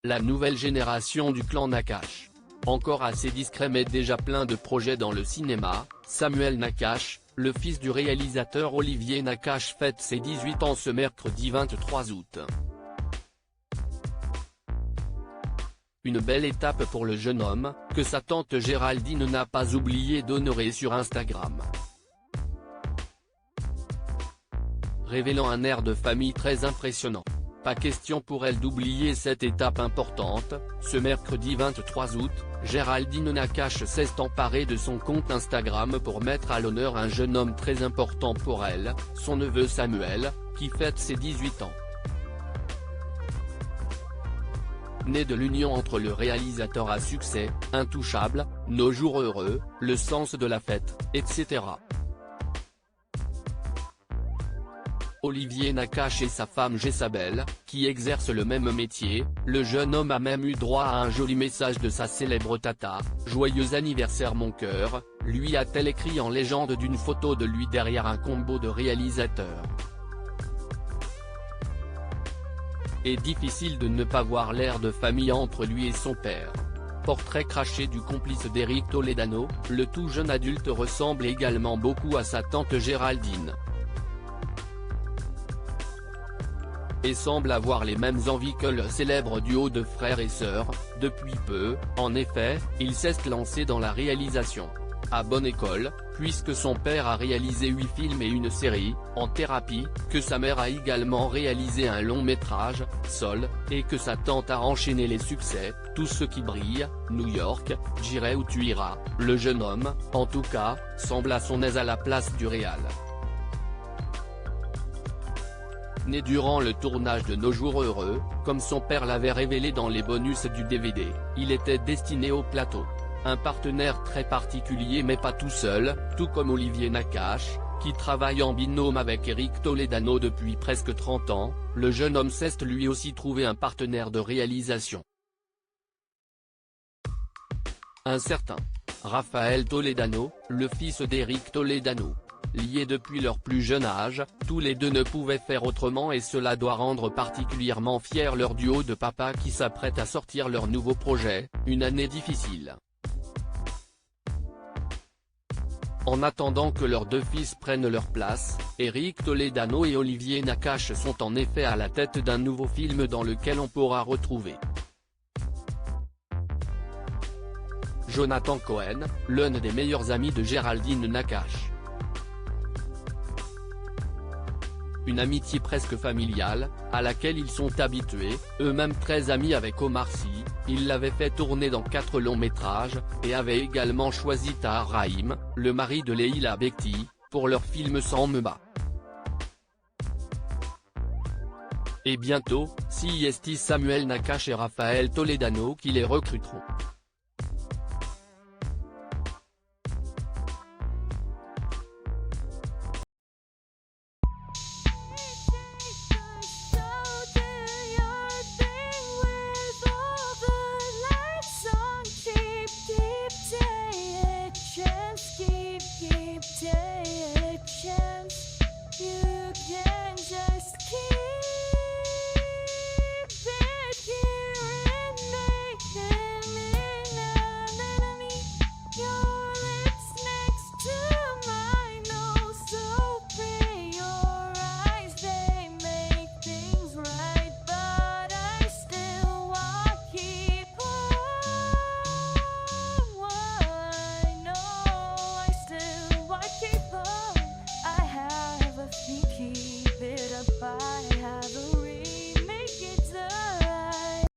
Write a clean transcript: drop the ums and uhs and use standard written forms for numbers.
La nouvelle génération du clan Nakache. Encore assez discret mais déjà plein de projets dans le cinéma, Samuel Nakache, le fils du réalisateur Olivier Nakache fête ses 18 ans ce mercredi 23 août. Une belle étape pour le jeune homme, que sa tante Géraldine n'a pas oublié d'honorer sur Instagram. Révélant un air de famille très impressionnant. Pas question pour elle d'oublier cette étape importante. Ce mercredi 23 août, Géraldine Nakache s'est emparée de son compte Instagram pour mettre à l'honneur un jeune homme très important pour elle, son neveu Samuel, qui fête ses 18 ans. Né de l'union entre le réalisateur à succès, Intouchable, Nos jours heureux, Le sens de la fête, etc. Olivier Nakache et sa femme Jésabelle, qui exercent le même métier, le jeune homme a même eu droit à un joli message de sa célèbre tata, « Joyeux anniversaire mon cœur », lui a-t-elle écrit en légende d'une photo de lui derrière un combo de réalisateurs. Et difficile de ne pas voir l'air de famille entre lui et son père. Portrait craché du complice d'Éric Toledano, le tout jeune adulte ressemble également beaucoup à sa tante Géraldine. Et semble avoir les mêmes envies que le célèbre duo de frères et sœurs. Depuis peu, en effet, il s'est lancé dans la réalisation. À bonne école, puisque son père a réalisé 8 films et une série, En thérapie, que sa mère a également réalisé un long métrage, Sol, et que sa tante a enchaîné les succès, Tout ce qui brille, New York, J'irai où tu iras. Le jeune homme, en tout cas, semble à son aise à la place du réal. Né durant le tournage de Nos jours heureux, comme son père l'avait révélé dans les bonus du DVD, il était destiné au plateau. Un partenaire très particulier mais pas tout seul, tout comme Olivier Nakache, qui travaille en binôme avec Éric Toledano depuis presque 30 ans, le jeune homme s'est lui aussi trouvé un partenaire de réalisation. Un certain Raphaël Toledano, le fils d'Éric Toledano. Liés depuis leur plus jeune âge, tous les deux ne pouvaient faire autrement et cela doit rendre particulièrement fier leur duo de papa qui s'apprête à sortir leur nouveau projet, Une année difficile. En attendant que leurs deux fils prennent leur place, Éric Toledano et Olivier Nakache sont en effet à la tête d'un nouveau film dans lequel on pourra retrouver Jonathan Cohen, l'un des meilleurs amis de Géraldine Nakache. Une amitié presque familiale, à laquelle ils sont habitués, eux-mêmes très amis avec Omar Sy, ils l'avaient fait tourner dans 4 longs métrages, et avaient également choisi Tahar Rahim, le mari de Leila Bekti, pour leur film Sans me bat. Et bientôt, c'est Samuel Nakache et Raphaël Toledano qui les recruteront.